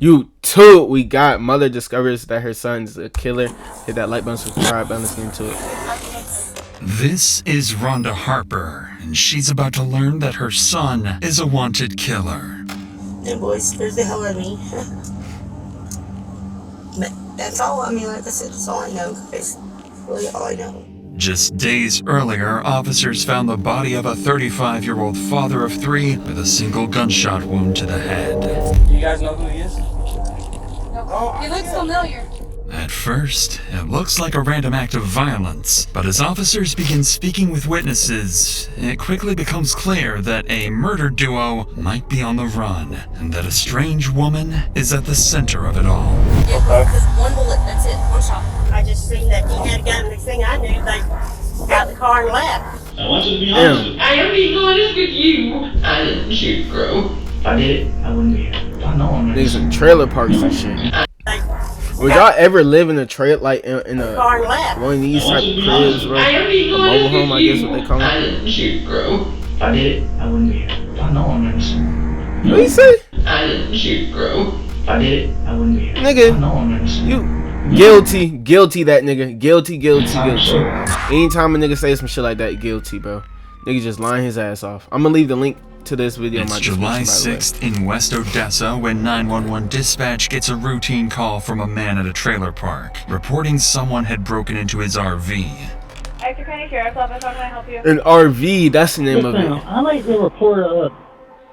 YouTube, we got mother discovers that her son's a killer. Hit that like button, subscribe button, let's get into it. This is Rhonda Harper, and she's about to learn that her son is a wanted killer. Them boys scares the hell out of me. But that's all, I mean, like I said, that's all I know. That's really all I know. Just days earlier, officers found the body of a 35-year-old father of three with a single gunshot wound to the head. You guys know who he is? No. He looks familiar. At first, it looks like a random act of violence, but as officers begin speaking with witnesses, it quickly becomes clear that a murder duo might be on the run, and that a strange woman is at the center of it all. Yeah, just one bullet, that's it, one shot. I just seen that he had a gun, and the thing I knew, they got in the car and left. I want you to be honest with me. I am being honest with you. I didn't shoot, bro. If I did it, I wouldn't be here. I know I'm Niggas in trailer parks and shit. Would y'all ever live in a trailer, like in a Car and left. one of these type of cribs, bro? I am being A honest mobile with home, I you. guess what they call I it. didn't shoot, bro. If I did it, I wouldn't be here. I know I'm innocent. What you say? I didn't shoot, bro. If I did it, I wouldn't be here. Nigga, I know I'm innocent. You guilty that nigga. Guilty. Anytime a nigga say some shit like that, guilty, bro. Nigga just lying his ass off. I'm gonna leave the link to this video in my It's description, July by the way. 6th in West Odessa when 911 dispatch gets a routine call from a man at a trailer park, reporting someone had broken into his RV. Exeter County Sheriff's Office, how can I help you? An RV, that's the name of it. I like to report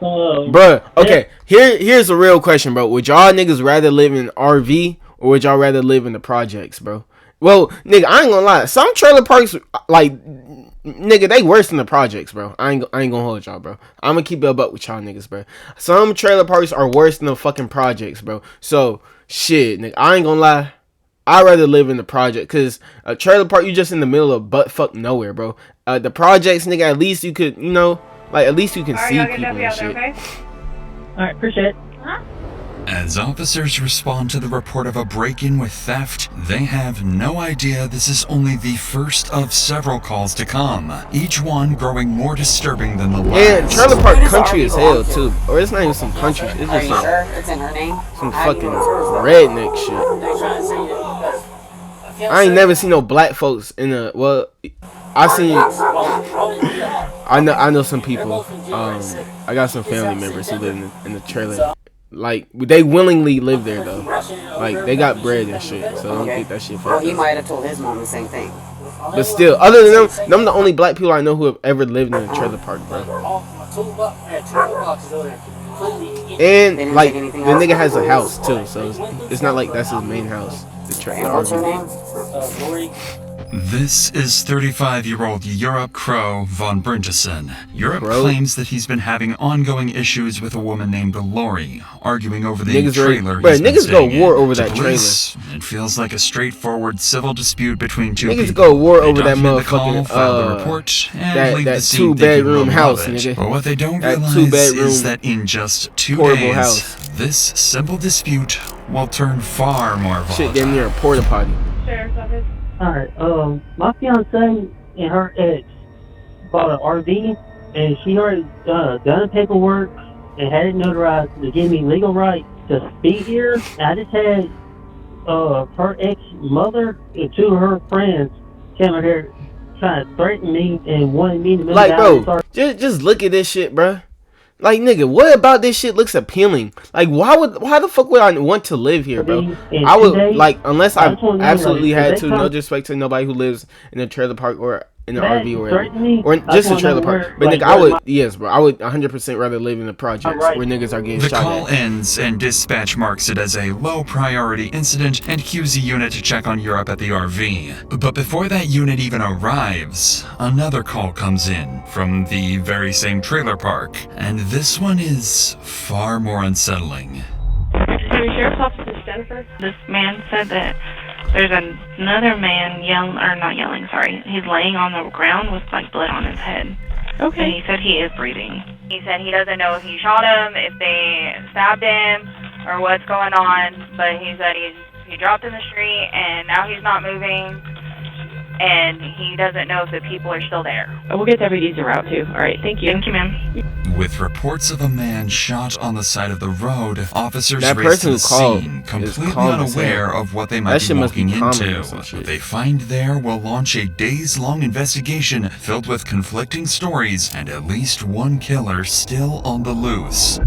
Bruh, okay, here's a real question, bro. Would y'all niggas rather live in an RV or would y'all rather live in the projects, bro? Well, nigga, I ain't gonna lie. Some trailer parks, like, nigga, they worse than the projects, bro. I ain't gonna hold y'all, bro. I'm gonna keep it up with y'all niggas, bro. Some trailer parks are worse than the fucking projects, bro. So, shit, nigga, I ain't gonna lie. I'd rather live in the project, cause a trailer park, you just in the middle of butt fuck nowhere, bro. The projects, nigga, at least you could, you know, like, at least you can see people and shit. Okay? Alright, appreciate it. As officers respond to the report of a break-in with theft, they have no idea this is only the first of several calls to come, each one growing more disturbing than the And last. trailer park country as hell, too. Or it's not even some country, it's Are just you some, sure it's in her name? some fucking redneck shit. I ain't never seen no black folks in a, well, I know some people, I got some family members who live in the trailer. Like, they willingly live there, though. Like, they got bread and shit, so I don't think that shit Well, fucked he up. might have told his mom the same thing. But still, other than them the only black people I know who have ever lived in a trailer park, bro. And, like, the nigga has a house, too, so it's not like that's his main house. The And what's her RV. name? This is 35-year-old Europe Crow von Brinteson. Europe Crow? claims that he's been having ongoing issues with a woman named Lori, arguing over the Niggas ready- trailer Bruh, he's been niggas go staying war in. over To that police, it feels like a straightforward civil dispute between two Niggas people. go war They over that document the call, motherfucking, file the report, and that leave the scene thinking two-bedroom they'll love house, it. nigga. But what they don't That realize two-bedroom is that in just 2 portable days, house. this simple dispute will turn far more Shit volatile. damn near a porta potty. Sheriff's Office. Alright, my fiance and her ex bought an RV, and she already done the paperwork and had it notarized to give me legal right to be here. I just had her ex-mother and two of her friends came out here trying to threaten me and wanted me to move Like, out bro, and start. just look at this shit, bro. Like, nigga, what about this shit looks appealing? Like, why the fuck would I want to live here, bro? I would, like, unless I absolutely had to, no disrespect to nobody who lives in a trailer park or in an RV or whatever. Or just a trailer park. But, nigga, I would, yes, bro, I would 100% rather live in the projects where niggas are getting The shot call at. ends and dispatch marks it as a low priority incident and cues a unit to check on Europe at the RV. But before that unit even arrives, another call comes in from the very same trailer park. And this one is far more unsettling. County Sheriff's Office is Jennifer. This man said that there's another man he's laying on the ground with like blood on his head. Okay. And he said he is breathing. He said he doesn't know if he shot him, if they stabbed him, or what's going on, but he said he dropped in the street and now he's not moving. and he doesn't know if the people are still there. We'll get deputies en route too. All right, thank you. Thank you, ma'am. With reports of a man shot on the side of the road, officers That race to person the who called scene, is completely calm as unaware hell. of what they That might shit be must be walking common or into. some shit. What they find there will launch a days-long investigation filled with conflicting stories and at least one killer still on the loose.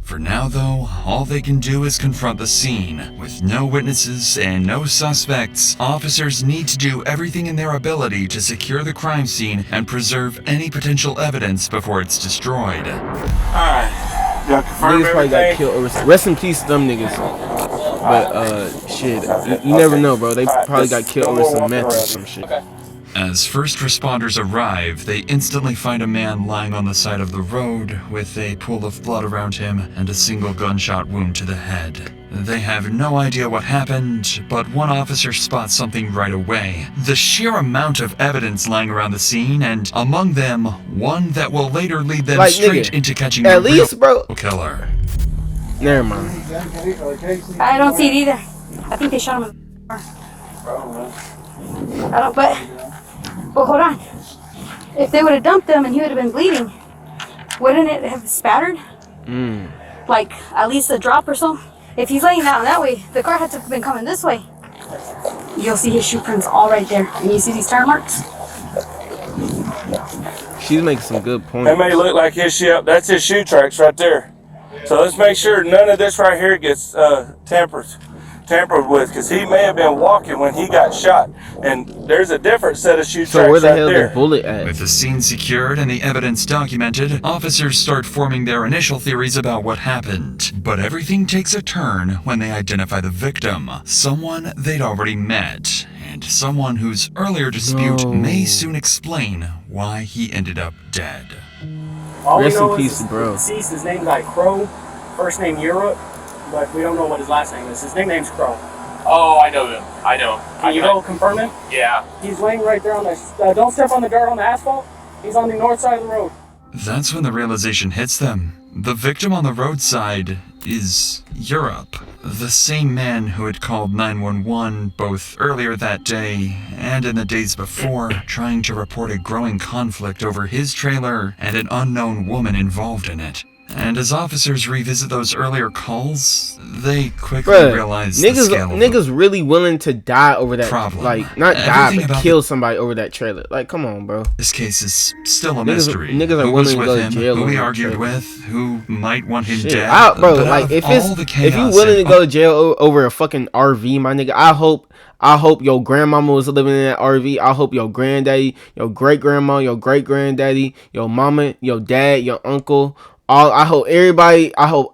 For now, though, all they can do is confront the scene. With no witnesses and no suspects, officers need to do everything in their ability to secure the crime scene and preserve any potential evidence before it's destroyed. Alright. Y'all confirm Niggas probably got everything? killed over. Rest in peace to them niggas. But shit, you never know, bro. They probably got killed over some meth or some shit. As first responders arrive, they instantly find a man lying on the side of the road with a pool of blood around him and a single gunshot wound to the head. They have no idea what happened, but one officer spots something right away. The sheer amount of evidence lying around the scene, and among them, one that will later lead them Like, straight nigga, into catching at the least, real bro. killer. Never mind. I don't see it either. I think they shot him in the car. I don't, but hold on. If they would have dumped him and he would have been bleeding, wouldn't it have spattered? Like, at least a drop or so? If he's laying down that way, the car had to have been coming this way. You'll see his shoe prints all right there. And you see these tire marks? She's making some good That points. may look like his shoe. That's his shoe tracks right there. So let's make sure none of this right here gets tampered with, because he may have been walking when he got shot, and there's a different set of shoe So tracks where the right hell there. the bullet at? With the scene secured and the evidence documented, officers start forming their initial theories about what happened. But everything takes a turn when they identify the victim, someone they'd already met, and someone whose earlier dispute No. may soon explain why he ended up dead. All Rest we know in is peace, bro. deceased, his name's like Crow, first name Europe, but we don't know what his last name is. His nickname's Crow. Oh, I know him. I know. Can you go confirm him? Yeah. He's laying right there on the, don't step on the dirt on the asphalt. He's on the north side of the road. That's when the realization hits them. The victim on the roadside is Europe, the same man who had called 911 both earlier that day and in the days before, trying to report a growing conflict over his trailer and an unknown woman involved in it. And as officers revisit those earlier calls, they quickly Bruh, realize the scale of niggas really willing to die over that, problem. like, not die, Everything but about kill somebody over that trailer. Like, come on, bro. this case is still a Niggas- mystery. niggas are Who was willing to with go to him, jail who over he that argued trailer. with, who might want him Shit, dead. bro, But like, of if all it's, the if you chaos willing to and go to jail over a fucking RV, my nigga, I hope your grandmama was living in that RV. I hope your granddaddy, your great grandma, your great granddaddy, your mama, your dad, your uncle, I hope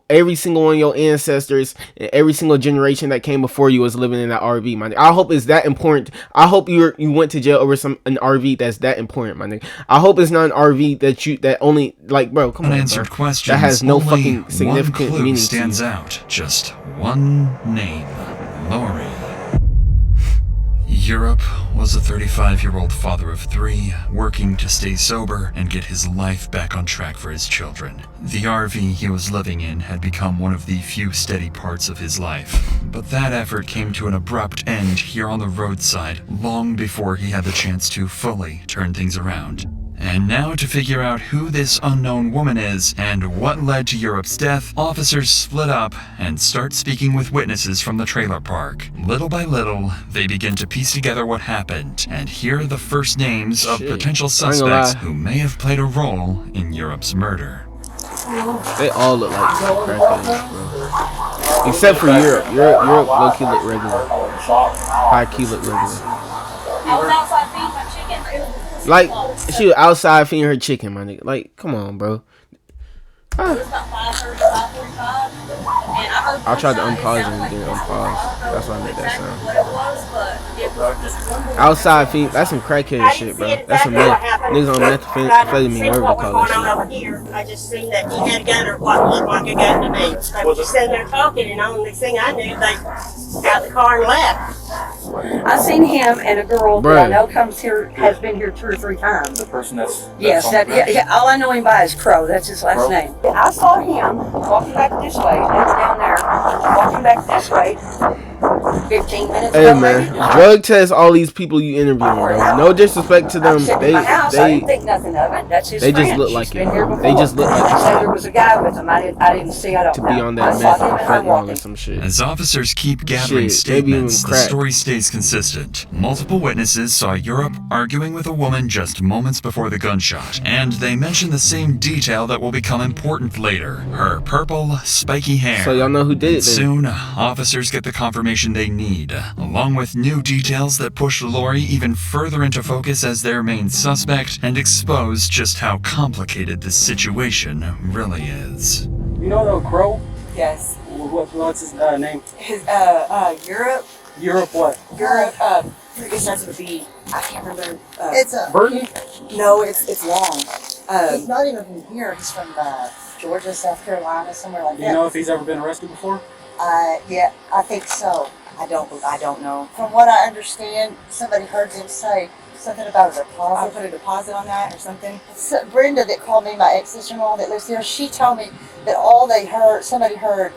every single one of your ancestors and every single generation that came before you was living in that RV, my nigga. I hope it's that important. I hope you went to jail over an RV that's that important, my nigga. I hope it's not an RV that only, like, bro, come on, unanswered bro. questions. That has no Only fucking significant one clue meaning stands to you. out. Just one name: Lori. Europe was a 35-year-old father of 3, working to stay sober and get his life back on track for his children. The RV he was living in had become one of the few steady parts of his life, but that effort came to an abrupt end here on the roadside long before he had the chance to fully turn things around. And now, to figure out who this unknown woman is and what led to Europe's death, officers split up and start speaking with witnesses from the trailer park. Little by little, they begin to piece together what happened and hear the first names of potential I ain't gonna suspects lie. who may have played a role in Europe's murder. They all look like crackheads, bro. Except for Europe. Europe low-key look regular. High-key look regular. I was outside feeding my chicken. Like, she was outside feeding her chicken, my nigga. Like, come on, bro. I tried to unpause it and didn't unpause. That's why I made that sound. Outside feed, that's some crackhead shit, bro. That's some meth. Niggas on methamphetamine, whatever they call that shit. I just seen that he had a gun or what looked like a gun to me. I was just sitting there talking, and on the next thing I knew, they got the car and left. I seen him and a girl Bruh. that I know comes here, has been here 2 or 3 times. The person that's Yes, on the ground. yeah, all I know him by is Crow. That's his last Crow? name. I saw him walking back this way. That's down there. Walking back this way. 15 minutes Hey ago, man, maybe. drug test all these people you interviewing, bro. No disrespect to them. I'm sitting in my house. I didn't They think nothing of it. That's his they just friend. look She's like been it. here before. They just look like She it. said there was a guy with him. I didn't see. I don't To know. be on that I saw meth him and and her fentanyl or walking. some shit. As officers keep gathering Shit, they be even statements, the crack. story stays consistent. Multiple witnesses saw Europe arguing with a woman just moments before the gunshot, and they mention the same detail that will become important later: her purple, spiky hair. So y'all know who did it then. Soon, officers get the confirmation they need, along with new details that push Lori even further into focus as their main suspect and expose just how complicated this situation really is. You know Crow? Yes. What's his name? His Europe. Europe what? Europe. It starts with a B. I can't remember. It's a Burton? No, it's long. he's not even from here. He's from Georgia, South Carolina, somewhere like Do that. you know if he's ever been arrested before? Yeah, I think so. I don't know. From what I understand, somebody heard him say something about a I'll deposit. put a deposit on that or something. So Brenda, that called me, my ex-sister-in-law that lives here, she told me that all they heard, somebody heard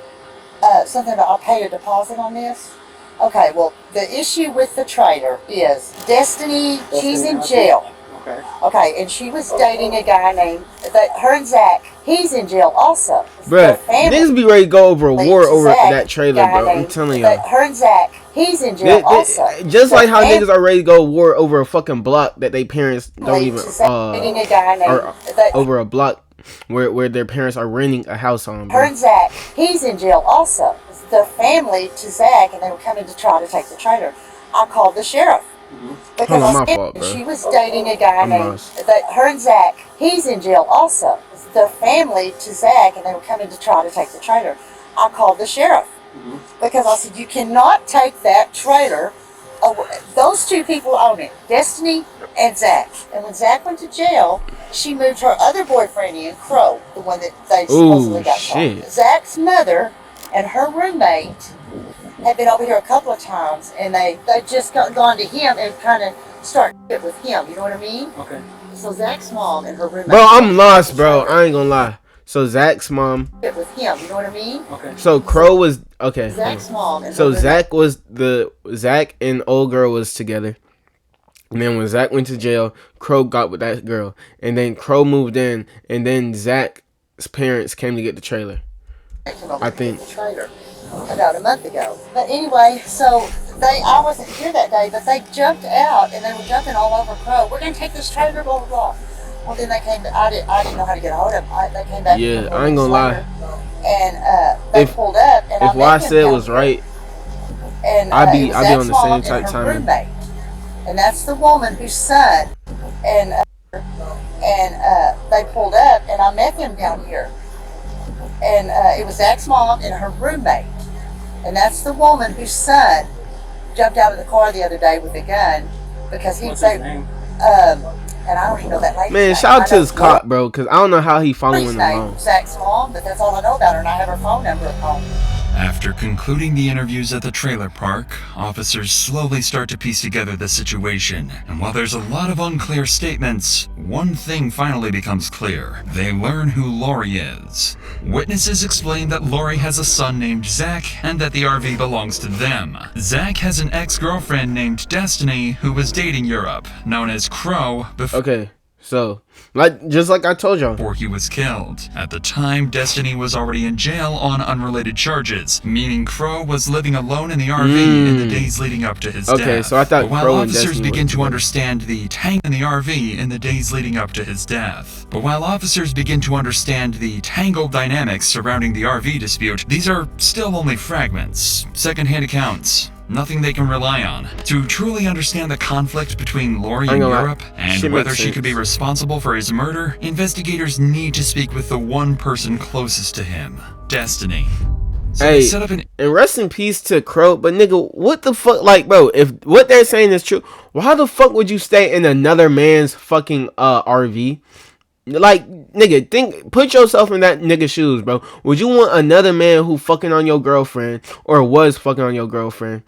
something about I'll pay a deposit on this. Okay, well, the issue with the trailer is Destiny, she's in jail. Okay. Okay, and she was dating a guy named, her and Zach, he's in jail also. Bruh, niggas be ready to go over a war over Zach, that trailer, guy bro. I'm named- telling y'all. Her and Zach, he's in jail also. Just like how The niggas are ready to go war over a fucking block that they parents don't even dating a guy named, or over a block where their parents are renting a house on, her bro. and Zach, he's in jail also. The family to Zach, and they were coming to try to take the trailer. I called the sheriff. Because Hold on, I my said fault, bro. she was dating a guy I'm named, lost. her and Zach, he's in jail also. The family to Zach, and they were coming to try to take the trailer. I called the sheriff. Because I said, you cannot take that trailer away. Those two people own it, Destiny and Zach. And when Zach went to jail, she moved her other boyfriend in, Crow, the one that they supposedly got shit. caught. Zach's mother and her roommate had been over here a couple of times, and they just gone to him and kind of started it with him. You know what I mean? Okay. So Zach's mom and her roommate. Bro, I'm lost, bro. I ain't gonna lie. So Zach's mom. it with him. You know what I mean? Okay. So Crow was okay. hold Zach's on. mom and So her Zach and old girl was together. And then when Zach went to jail, Crow got with that girl. And then Crow moved in, and then Zach's parents came to get the trailer. I think. the trailer about a month ago. But anyway, so I wasn't here that day, but they jumped out and they were jumping all over Crow. We're gonna take this trailer, blah blah blah. Well, then they came. I didn't know how to get a hold of them. They came back. Yeah, a couple I ain't gonna weeks lie. later, And they pulled up. And If I what I met them said down was here. right, And I'd be it was on Zach's the mom same and type her time. roommate. And that's the woman whose son. And they pulled up, and I met them down here. And it was Zach's mom and her roommate. And that's the woman whose son jumped out of the car the other day with a gun because he What's was his name? and I don't even know that lady's man, name. shout out I to know his cop, bro, because I don't know how he following Lori's them name, along. Zach's mom, but that's all I know about her, and I have her phone number at home. After concluding the interviews at the trailer park, officers slowly start to piece together the situation. And while there's a lot of unclear statements, one thing finally becomes clear. They learn who Lori is. Witnesses explain that Lori has a son named Zach and that the RV belongs to them. Zach has an ex-girlfriend named Destiny who was dating Europe, known as Crow, Okay, so just like I told y'all. before he was killed. At the time, Destiny was already in jail on unrelated charges, meaning Crow was living alone in the RV in the days leading up to his death. Okay, so I thought But while Crow and officers Destiny begin were to understand the tank in the RV in the days leading up to his death. But while officers begin to understand the tangled dynamics surrounding the RV dispute, these are still only fragments, secondhand accounts. Nothing they can rely on. To truly understand the conflict between Lori and Europe, and Shit whether makes she could be sense. responsible for his murder, investigators need to speak with the one person closest to him, Destiny. So they Hey, set up an and rest in peace to Crow, but nigga, what the fuck, like, bro, if what they're saying is true, why the fuck would you stay in another man's fucking RV? Like, nigga, put yourself in that nigga's shoes, bro. Would you want another man who fucking on your girlfriend, or was fucking on your girlfriend,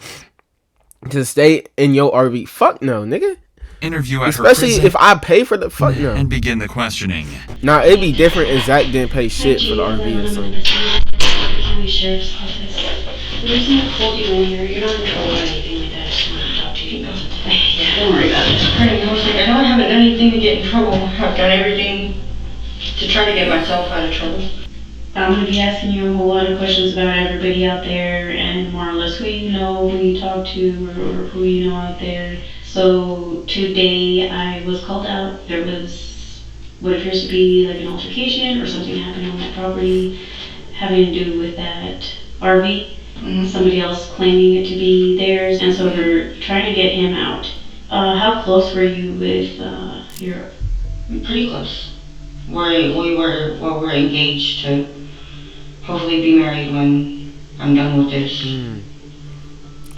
to stay in your RV? Fuck no, nigga. interview at Especially her prison if I pay for the fuck no. and begin the questioning. Now it'd be different if Zach didn't pay shit for the RV or something. County Sheriff's Office. There's no hold you in here. You're not in trouble or anything like that. I just want to talk to you. Yeah, don't worry about it. I know I haven't done anything to get in trouble. I've done everything to try to get myself out of trouble. I'm going to be asking you a whole lot of questions about everybody out there and more or less who you know, who you talk to, or who you know out there. So today I was called out. There was what appears to be like an altercation or something happening on that property having to do with that RV. Somebody else claiming it to be theirs, and so they're trying to get him out. How close were you with Europe? Pretty close. We're engaged to hopefully be married when I'm done with this.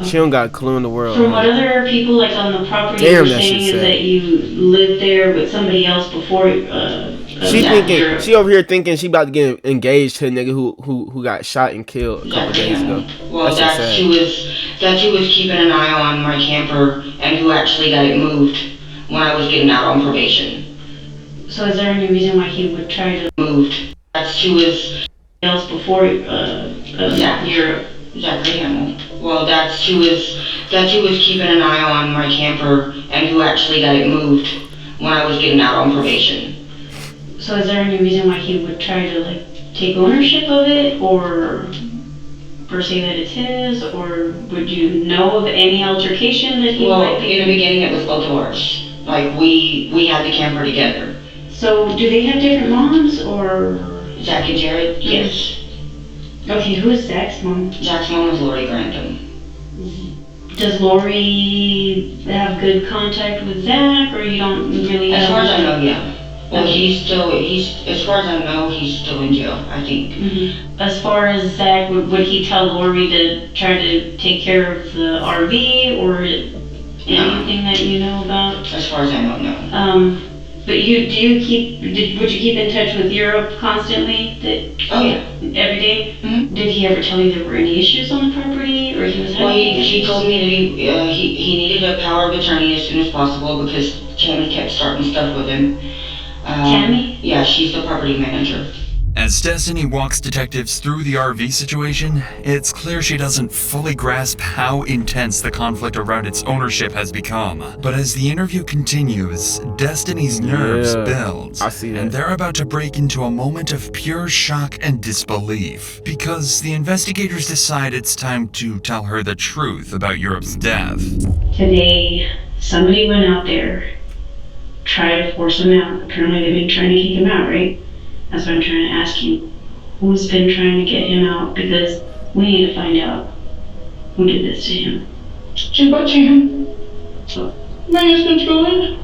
She don't got a clue in the world. From what other people like on the property Damn, were that saying shit is sad. that you lived there with somebody else before. She thinking she over here thinking she about to get engaged to a nigga who got shot and killed a couple days ago. Well, that she was keeping an eye on my camper and who actually got it moved when I was getting out on probation. So is there any reason why he would try to moved? That she was else before Europe? Zachary Hamill. Well, that she was keeping an eye on my camper and who actually got it moved when I was getting out on probation. So is there any reason why he would try to like take ownership of it, or say that it's his, or would you know of any altercation that he might be? In the beginning it was both of ours. Like we had the camper together. So do they have different moms, or? Zach and Jared? Yes. Okay, who is Zach's mom? Zach's mom is Lori Grantham. Does Lori have good contact with Zach, or you don't really? As far as I know, yeah. Well, as far as I know, he's still in jail, I think. As far as Zach, would he tell Lori to try to take care of the RV, or anything that you know about? As far as I know, no. But would you keep in touch with Europe constantly? Every day? Mm-hmm. Did he ever tell you there were any issues on the property, or he was having? Well, he told me that he needed a power of attorney as soon as possible because Tammy kept starting stuff with him. Tammy? Yeah, she's the property manager. As Destiny walks detectives through the RV situation, it's clear she doesn't fully grasp how intense the conflict around its ownership has become. But as the interview continues, Destiny's nerves build. I see that. And they're about to break into a moment of pure shock and disbelief, because the investigators decide it's time to tell her the truth about Europe's death. Today, somebody went out there, tried to force him out. Apparently they've been trying to kick him out, right? That's what I'm trying to ask you. Who's been trying to get him out? Because we need to find out who did this to him. She butchered him. So, My husband's gone.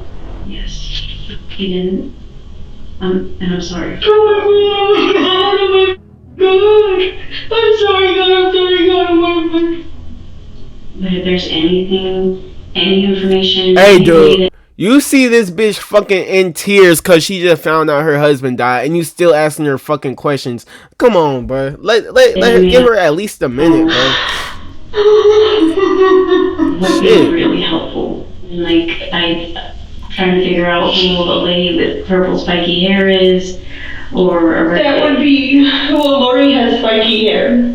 yes, he didn't. And I'm sorry. Oh my God. I'm sorry, God. Oh my God. But if there's any information... Hey, dude. You see this bitch fucking in tears because she just found out her husband died, and you still asking her fucking questions. Come on, bro. Let her give her at least a minute, bro. Would be really helpful. Like, I'm trying to figure out who the lady with purple spiky hair is, or... That would be... Well, Lori has spiky hair.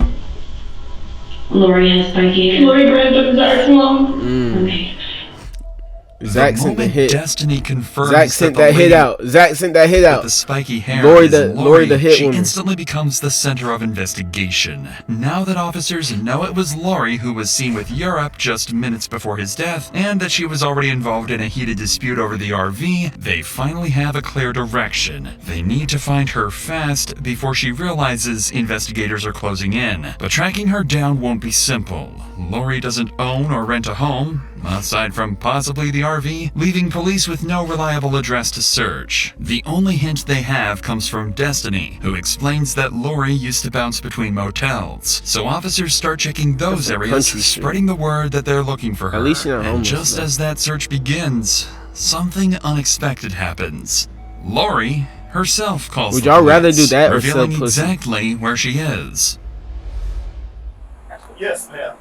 Lori has spiky hair? Lori Grantham, Zach's mom. Okay. Zach sent the hit. Destiny confirms Zach sent that that hit out. Zach sent that hit out. The spiky hair Lori is the hit she woman. instantly becomes the center of investigation. Now that officers know it was Lori who was seen with Europe just minutes before his death, and that she was already involved in a heated dispute over the RV, they finally have a clear direction. They need to find her fast before she realizes investigators are closing in. But tracking her down won't be simple. Lori doesn't own or rent a home, aside from possibly the RV, leaving police with no reliable address to search. The only hint they have comes from Destiny, who explains that Lori used to bounce between motels. So officers start checking those areas, spreading the word that they're looking for her. At least you're not and homeless, just though. as that search begins, something unexpected happens. Lori herself calls Would the y'all rather police, do that or sell revealing pussy? exactly where she is. Yes, ma'am.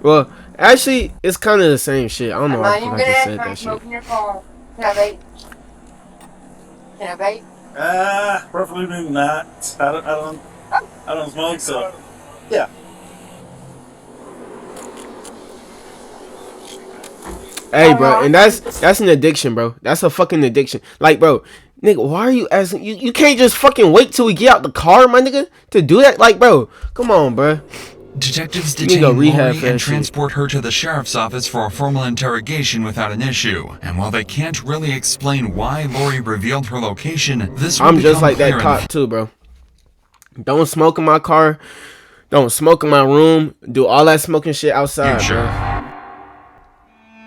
Well, actually, it's kind of the same shit. I don't know I'm why not I even just gonna said ask that for shit. smoking your car. Can I vape? Can I vape? Preferably not. I don't smoke, so yeah. Hey, bro, and that's an addiction, bro. That's a fucking addiction. Like, bro, nigga, why are you asking? You can't just fucking wait till we get out the car, my nigga, to do that. Like, bro, come on, bro. Detectives You detain go Lori rehab for that and shit. transport her to the sheriff's office for a formal interrogation without an issue. And while they can't really explain why Lori revealed her location, this will I'm just become like clear that in cop too, bro. Don't smoke in my car. Don't smoke in my room. Do all that smoking shit outside, bro.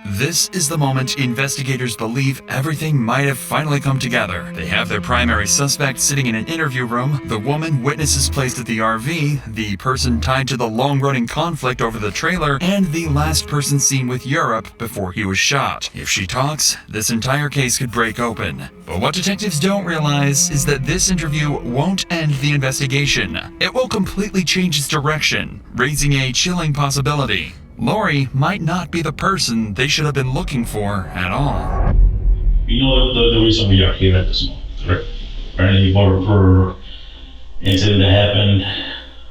This is the moment investigators believe everything might have finally come together. They have their primary suspect sitting in an interview room, the woman witnesses placed at the RV, the person tied to the long-running conflict over the trailer, and the last person seen with Europe before he was shot. If she talks, this entire case could break open. But what detectives don't realize is that this interview won't end the investigation. It will completely change its direction, raising a chilling possibility. Lori might not be the person they should have been looking for at all. You know the reason we are here at this moment, correct? Apparently for incident that happened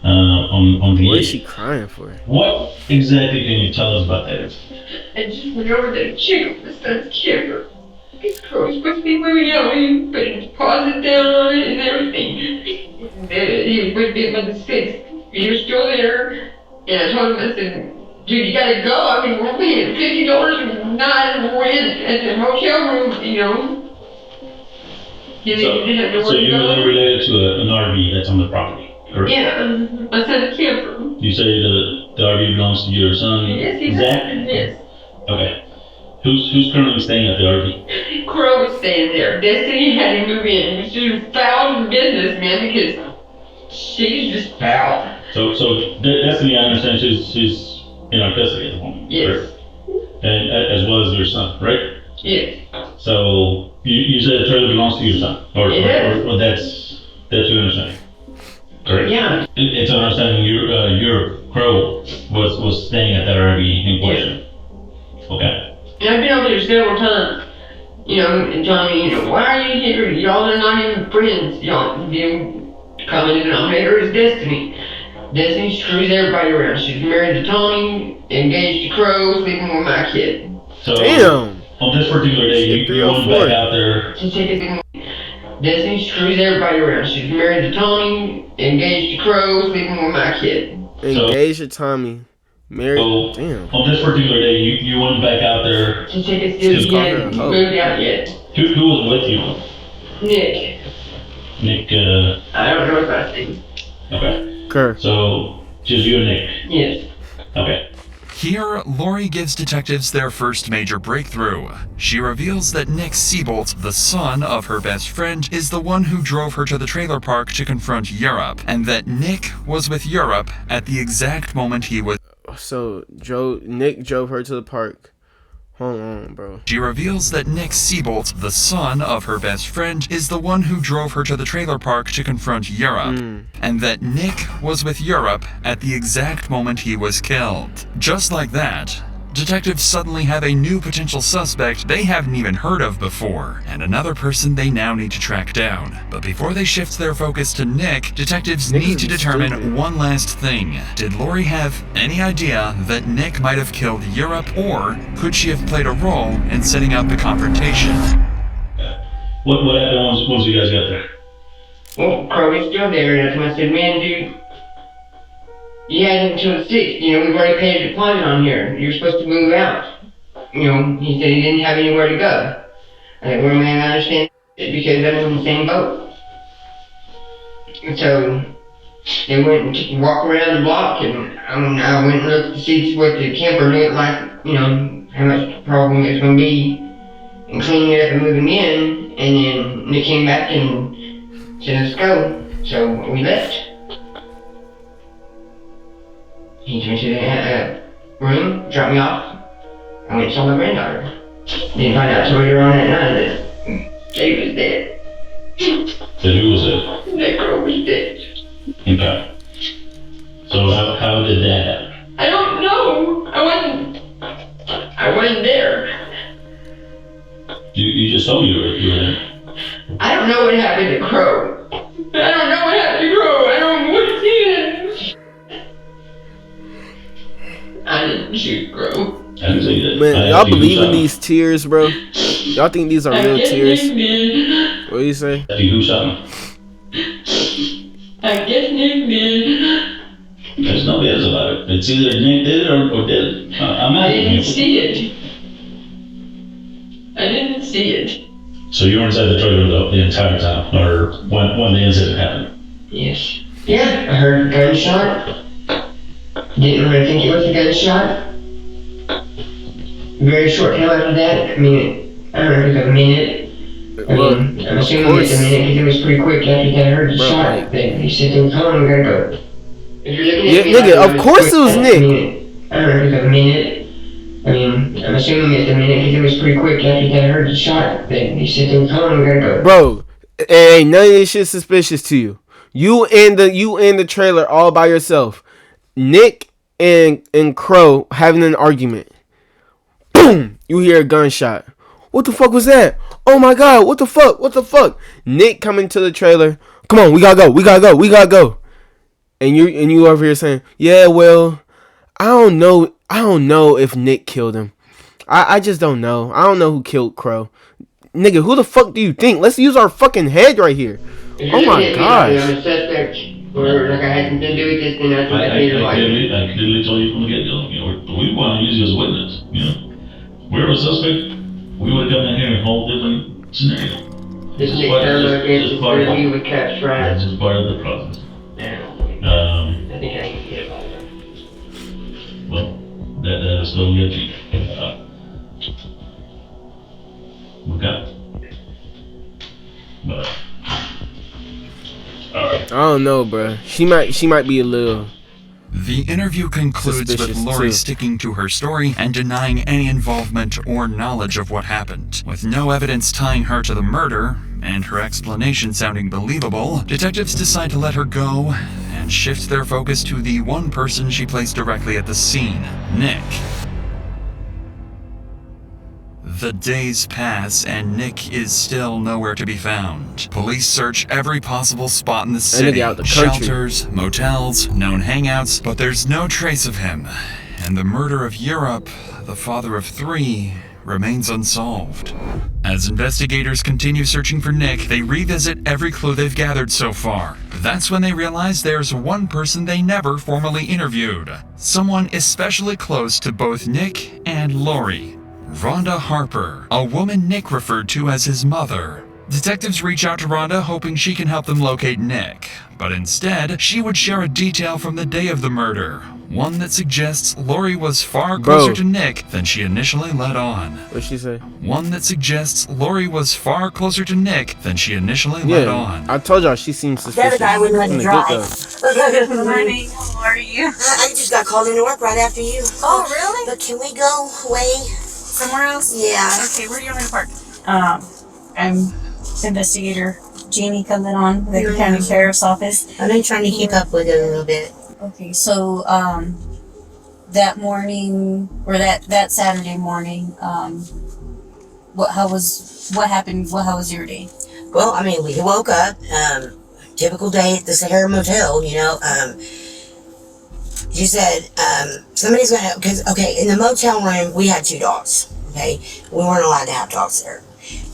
on the What is she crying for? What exactly can you tell us about that? I just went over there to check on my son's camera. His car was supposed to be moving out. He put a deposit down on it and everything. He was supposed to be about the 6th. You're still there. And I told him, I said, dude, you gotta go. I mean, we're paying $50 a night rent at the hotel room, you know. You didn't have nowhere So to you're go. really related to an RV that's on the property, correct? Yeah, my son's camper. You say the RV belongs to your son, Yes, he Zach? does. Yes. Okay. Who's currently staying at the RV? Crow was staying there. Destiny had to move in. She was foul in business, man, because she's just foul. So Destiny, I understand she's in our custody at the moment, Yes. correct? And as well as your son, right? Yes. So you said the trailer belongs to your son, or that's your understanding, correct? Yeah. It's an understanding your Crow was staying at that RV in question. Okay. And I've been over there several times, you know, and telling me, you know, why are you here? Y'all are not even friends. Y'all, you come in and nominate her as Destiny. Destiny screws everybody around. She's married to Tony, engaged to Crow, sleeping with my kid. So on this particular day, you went back out there. Destiny screws everybody around. She's married to Tony, engaged to Crow, sleeping with my kid. Engaged to Tommy. Married. Damn. On this particular day, you went back out there. To take us to the end, moved out yet. Who was with you? Nick. Nick. I don't know his last name. Okay. Kerr. So just you and Nick. Yes. Okay. Here, Lori gives detectives their first major breakthrough. She reveals that Nick Siebold, the son of her best friend, is the one who drove her to the trailer park to confront Europe, and that Nick was with Europe at the exact moment he was. So Nick drove her to the park. Hold on, bro. She reveals that Nick Siebold, the son of her best friend, is the one who drove her to the trailer park to confront Europe, and that Nick was with Europe at the exact moment he was killed. Just like that, detectives suddenly have a new potential suspect they haven't even heard of before, and another person they now need to track down. But before they shift their focus to Nick, detectives need to determine one last thing. Did Lori have any idea that Nick might have killed Europe, or could she have played a role in setting up the confrontation? What happened once you guys got there? Well, Crowley's still there, and that's when I said, man, dude, you had until the 6th. You know, we've already paid a deposit on here. You're supposed to move out. You know, he said he didn't have anywhere to go. I said, well, man, I understand because I was in the same boat. And so they went and took a walk around the block, and I went and looked to see what the camper looked like, you know, how much problem it's going to be, and cleaning it up and moving in. And then they came back and said, let's go. So we left. He took me to the room, dropped me off. I went and saw my granddaughter. Didn't find out till later on at night that Jay was dead. That who was it? That girl was dead. Okay. So how did that happen? I don't know. I wasn't there. You just told me you were there. I don't know what happened to Crow. I don't know what happened to Crow. I don't know what it is. I didn't shoot Crow. I didn't say that. Man, I y'all asked you who believe in shot him. these tears, bro? Y'all think these are I real guess tears? Nick did. What do you say? I asked you who shot him. I guess Nick did. There's no evidence about it. It's either Nick did it or did it. I'm I asking didn't you. see it. I didn't see it. So you were inside the trailer the entire time, or when the incident happened? Yes. Yeah, I heard a gunshot. Didn't really think it was a gunshot. Very short time after that, I mean, I don't know, it was a minute. I mean, I'm assuming it's a minute because it was pretty quick after I heard the shot. Then he said, "Come on, we gotta go." If you're looking at me nigga, like of course it was quick, Nick. I don't know, it was a minute. I mean, I'm assuming it's a minute because it was pretty quick after I heard the shot. Then he said, "Come on, we gotta go." Bro, ain't none of this shit suspicious to you. You in the trailer all by yourself. Nick and Crow having an argument. Boom! You hear a gunshot. What the fuck was that? Oh my god, what the fuck? What the fuck? Nick coming to the trailer. Come on, we gotta go. We gotta go. We gotta go. And you over here saying, yeah, well, I don't know if Nick killed him. I just don't know. I don't know who killed Crow. Nigga, who the fuck do you think? Let's use our fucking head right here. Oh my gosh. I'm a suspect, or like I had nothing to do with this, then that's what I did. I clearly told you from the get-go. You know, we want to use you as a witness. You know, we're a suspect. We would come in here in a whole different scenario. This is part of the with caps, right? That's just part of the process. I think I can get about that. Well, that is still good. Okay. But I don't know, bro. She might be a little. The interview concludes with Lori sticking to her story and denying any involvement or knowledge of what happened. With no evidence tying her to the murder, and her explanation sounding believable, detectives decide to let her go and shift their focus to the one person she placed directly at the scene, Nick. The days pass and Nick is still nowhere to be found. Police search every possible spot in the city, shelters, motels, known hangouts, but there's no trace of him. And the murder of Europe, the father of 3, remains unsolved. As investigators continue searching for Nick, they revisit every clue they've gathered so far. That's when they realize there's one person they never formally interviewed. Someone especially close to both Nick and Lori. Rhonda Harper, a woman Nick referred to as his mother. Detectives reach out to Rhonda hoping she can help them locate Nick, but instead, she would share a detail from the day of the murder, one that suggests Lori was far closer to Nick than she initially let on. What'd she say? One that suggests Lori was far closer to Nick than she initially let on. I told y'all she seems The suspicious. other guy wouldn't let me drive. Good morning. How are you? I just got called into work right after you. Oh, really? But can we go away? Somewhere else? Yeah. Okay, where do you want me to park? I'm investigator Jeannie coming on with the county sheriff's office. I've been trying to keep up with it a little bit. Okay, so that morning or that Saturday morning, what happened? How was your day? Well, I mean, we woke up, typical day at the Sahara Motel, you know. She said, somebody's gonna, in the motel room, we had 2 dogs, okay? We weren't allowed to have dogs there.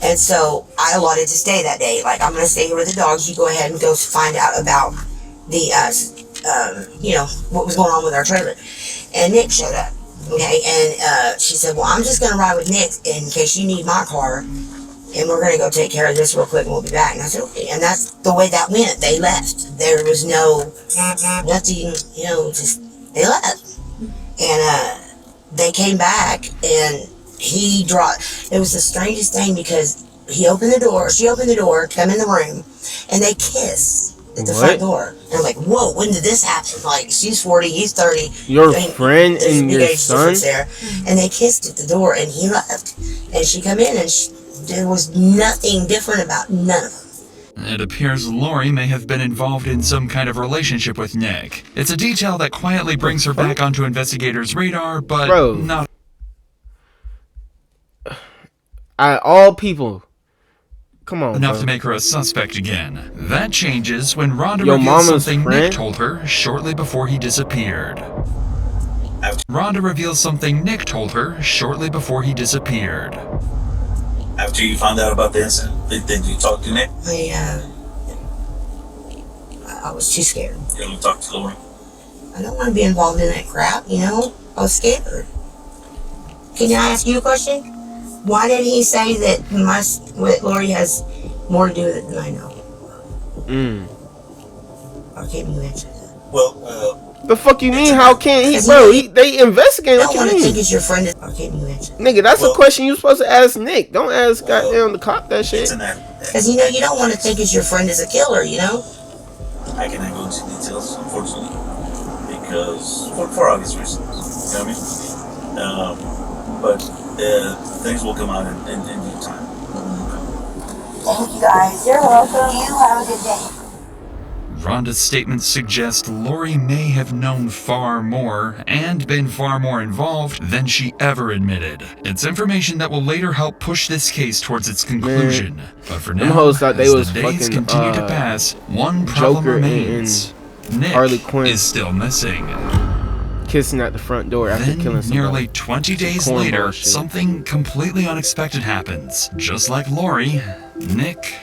And so I allotted to stay that day. Like, I'm gonna stay here with the dogs. You go ahead and go find out about the, what was going on with our trailer. And Nick showed up, okay? And she said, well, I'm just gonna ride with Nick in case you need my car. And we're gonna go take care of this real quick and we'll be back. And I said, okay. And that's the way that went. They left. There was nothing, just, they left. And they came back and it was the strangest thing because she opened the door, come in the room, and they kissed at the front door. And I'm like, whoa, when did this happen? Like, she's 40, he's 30. Your friend and your son? There. And they kissed at the door and he left. And she come in and there was nothing different about none of them. It appears Lori may have been involved in some kind of relationship with Nick. It's a detail that quietly brings her back onto investigators' radar, but not... all people. Come on, enough bro. to make her a suspect again. That changes when Rhonda Your reveals mama's something friend? Nick told her shortly before he disappeared. I Rhonda reveals something Nick told her shortly before he disappeared. After you found out about the incident, did you talk to Nick? I was too scared. You don't talk to Lori? I don't want to be involved in that crap, you know? I was scared. Can I ask you a question? Why did he say that Lori has more to do with it than I know? Or can you answer that? Well, the fuck you mean? How can't he, bro? They investigate. I What don't want you to think mean? it's your friend. Or can you answer that? Nigga, that's a question you supposed to ask Nick. Don't ask goddamn the cop that shit. Because, you know, you don't want to think it's your friend is a killer, you know? I cannot go into details, unfortunately, because for obvious reasons. You know what I mean? But things will come out in due time. Thank you, guys. You're welcome. You have a good day. Rhonda's statements suggest Lori may have known far more and been far more involved than she ever admitted. It's information that will later help push this case towards its conclusion. But for Them now, hoes thought they as was the days fucking, continue to pass, one problem Joker remains. Nick Harley Quinn is still missing. kissing at the front door after killing somebody. Nearly 20 days Cornball later, shit. something completely unexpected happens. Just like Lori, Nick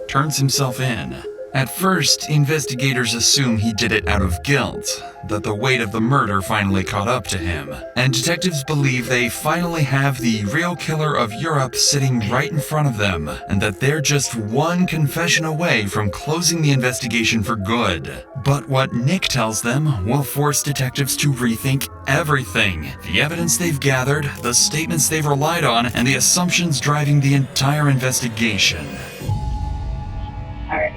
turns himself in. At first, investigators assume he did it out of guilt, that the weight of the murder finally caught up to him. And detectives believe they finally have the real killer of Europe sitting right in front of them, and that they're just one confession away from closing the investigation for good. But what Nick tells them will force detectives to rethink everything. The evidence they've gathered, the statements they've relied on, and the assumptions driving the entire investigation. Alright.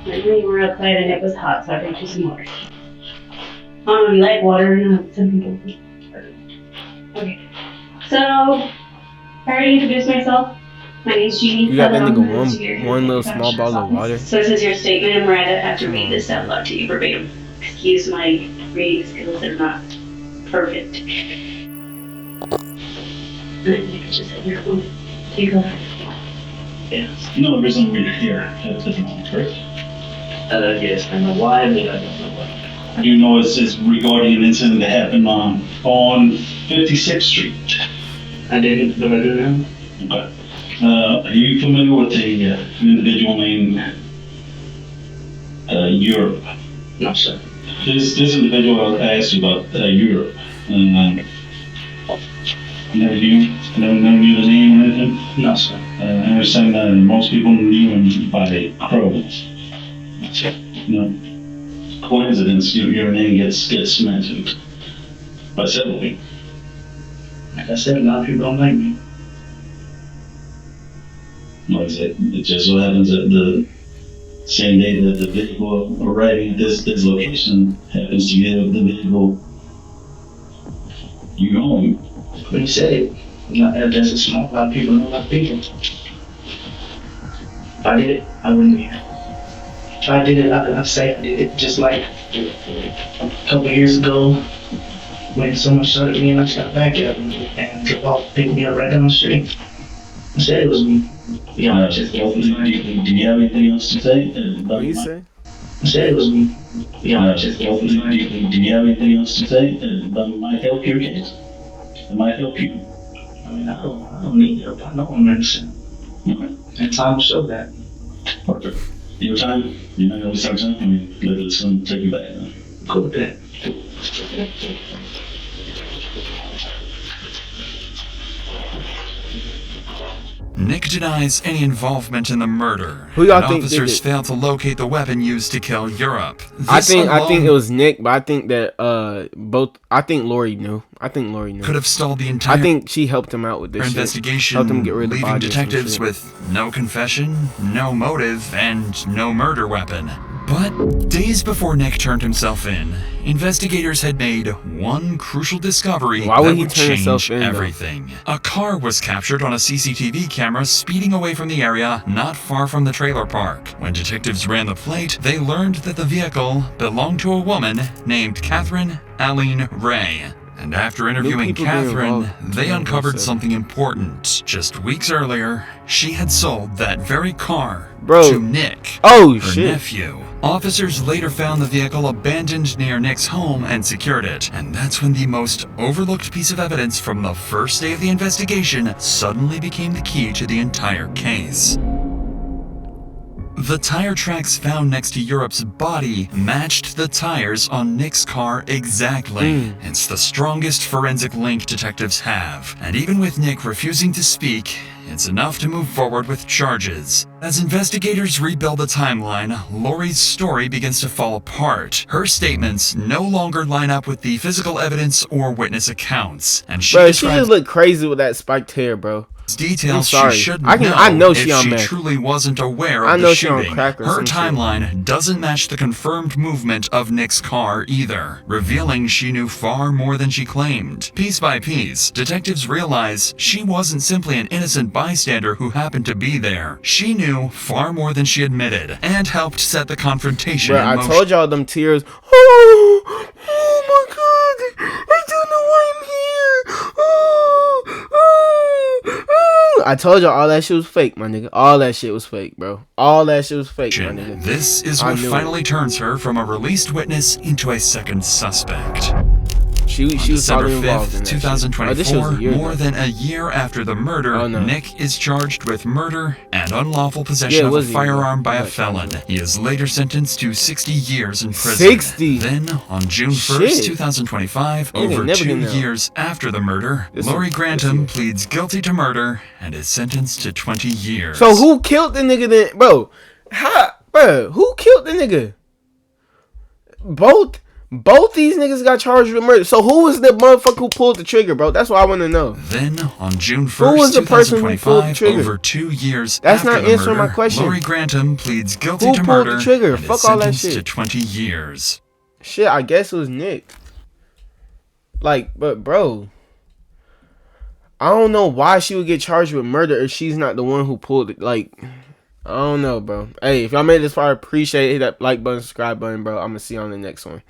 I know you were outside and it was hot, so I brought you some water. You like water? Some people. Okay. So, I already introduced myself. My name's Jeannie. You got that nigga one little small bottle of water. So this is your statement, and Miranda, I have to read this out loud to you verbatim. Excuse my reading skills, they're not perfect. Just have your phone. Take a look. Yes. You know the reason we're here at the moment, correct? Yes, I know why, but I don't know why. You know it's regarding an incident that happened on 56th Street. I didn't, but I do now. Okay. Are you familiar with an individual named Europe? No, sir. This individual I asked you about Europe. Never knew the name or anything? No, sir. I understand that most people knew him by Crow. No coincidence, your name gets mentioned by several people. Like I said, a lot of people don't like me. Like I said, it just so happens that the same day that the vehicle arriving at this location happens to give the vehicle you own. When you said it, that's a small lot of people know a lot of people. If I did it, I wouldn't be here. If I did it, I'd say I did it. Just like a couple years ago when someone shot at me and I shot back at them and the ball picked me up right down the street. I said it was me. Do you have anything else to say? What do you say? I said it was me. Do you have anything else to say that might help your case? That might help you? I mean, I don't need help. I know I'm innocent. And time will show that. Perfect. Your time? You're not gonna waste our time? I mean, let's take you back now. Cool with that. Nick denies any involvement in the murder. Who y'all and think did officers it? failed to locate the weapon used to kill Europe. I This think alone it was Nick, but I think that I think Lori knew. could have stalled the entire I think she helped him out with this shit. investigation, Helped him get rid of the leaving body or some detectives shit. with no confession, no motive, and no murder weapon. But days before Nick turned himself in, investigators had made one crucial discovery Why would that he would turn himself change in, though? everything. A car was captured on a CCTV camera speeding away from the area not far from the trailer park. When detectives ran the plate, they learned that the vehicle belonged to a woman named Catherine Aline Ray. And after interviewing people being Catherine, involved. they uncovered Said. something important. Just weeks earlier, she had sold that very car Bro. to Nick, Oh, her shit. nephew. Officers later found the vehicle abandoned near Nick's home and secured it. And that's when the most overlooked piece of evidence from the first day of the investigation suddenly became the key to the entire case. The tire tracks found next to Europe's body matched the tires on Nick's car exactly. It's the strongest forensic link detectives have. And even with Nick refusing to speak, it's enough to move forward with charges. As investigators rebuild the timeline, Lori's story begins to fall apart. Her statements no longer line up with the physical evidence or witness accounts. And she Bro, she describes just look crazy with that spiked hair, bro. details I'm sorry. she should I know she if on she meth. truly wasn't aware I of know the she on shooting. crack or Her some shit. timeline doesn't match the confirmed movement of Nick's car either, revealing she knew far more than she claimed. Piece by piece, detectives realize she wasn't simply an innocent bystander who happened to be there. She knew far more than she admitted, and helped set the confrontation Bro, in I motion. told y'all them tears. Oh my god, I don't know why I'm here. I told y'all all that shit was fake, my nigga. All that shit was fake, bro. All that shit was fake, my nigga. This is I what knew finally it. turns her from a released witness into a second suspect. She was December probably involved in 5th, that shit. Oh, this shit was 2024, a year more ago. than a year after the murder, Oh, no. Nick is charged with murder and unlawful Yeah, possession it of a was a year firearm ago. by a Yeah, felon. He is later sentenced to 60 years in prison. 60? Then, on June 1st, Shit. 2025, Nigga over never 2 getting out. years after the murder, This Lori is- Grantham pleads guilty to murder and is sentenced to 20 years. So who killed the nigga then? Bro, who killed the nigga? Both these niggas got charged with murder. So who was the motherfucker who pulled the trigger, bro? That's what I want to know. Then, on June 1st, Who was the person who pulled the 2025, trigger? over 2 years That's after not the answering murder, my question. Lori Grantham pleads guilty Who to pulled the murder trigger? and is Fuck all that sentenced to shit. 20 years. Shit, I guess it was Nick. Like, but bro, I don't know why she would get charged with murder if she's not the one who pulled it. Like, I don't know, bro. Hey, if y'all made this far, appreciate it. Hit that like button, subscribe button, bro. I'm gonna see you on the next one.